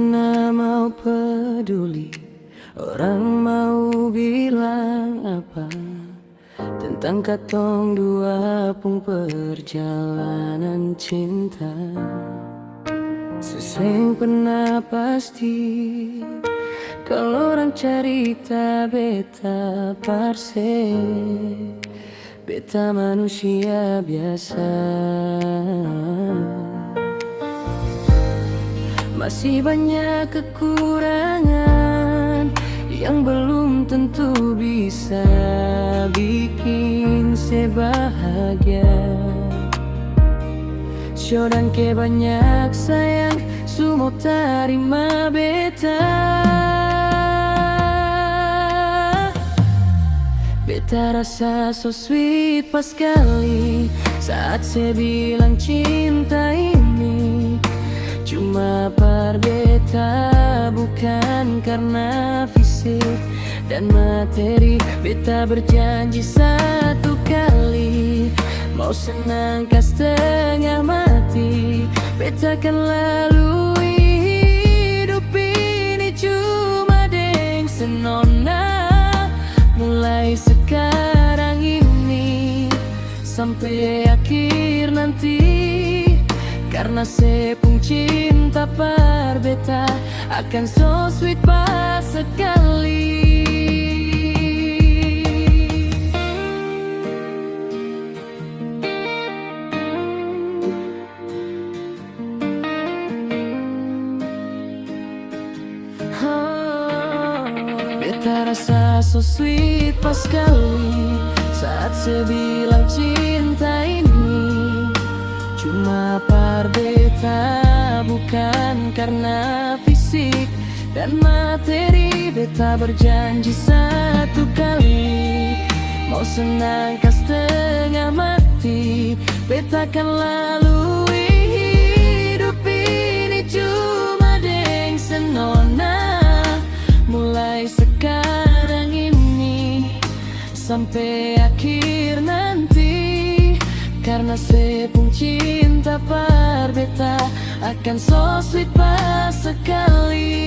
pernah mau peduli orang mau bilang apa tentang katong dua pung perjalanan cinta. Seseng pernah pasti kalau orang cerita beta parse, beta manusia biasa. Masih banyak kekurangan yang belum tentu bisa bikin saya bahagia. Shodang ke banyak sayang, semua terima beta. Beta rasa so sweet pas kali saat saya bilang cinta ini cuma par beta, bukan karena fisik dan materi. Beta berjanji satu kali mau senang ke setengah mati. Beta akan lalui hidup ini cuma deng senona. Mulai sekarang ini sampai akhir nanti, karena sepung cinta par beta akan so sweet pas sekali. Beta rasa so sweet pas kali saat saya bilang cinta ini cuma par beta, bukan karena fisik dan materi. Beta berjanji satu kali mau senang ke setengah mati. Beta akan lalui hidup ini cuma deng senona. Mulai sekarang ini sampai akhir nanti, karena sepung cinta par beta akan so sweet pas sekali.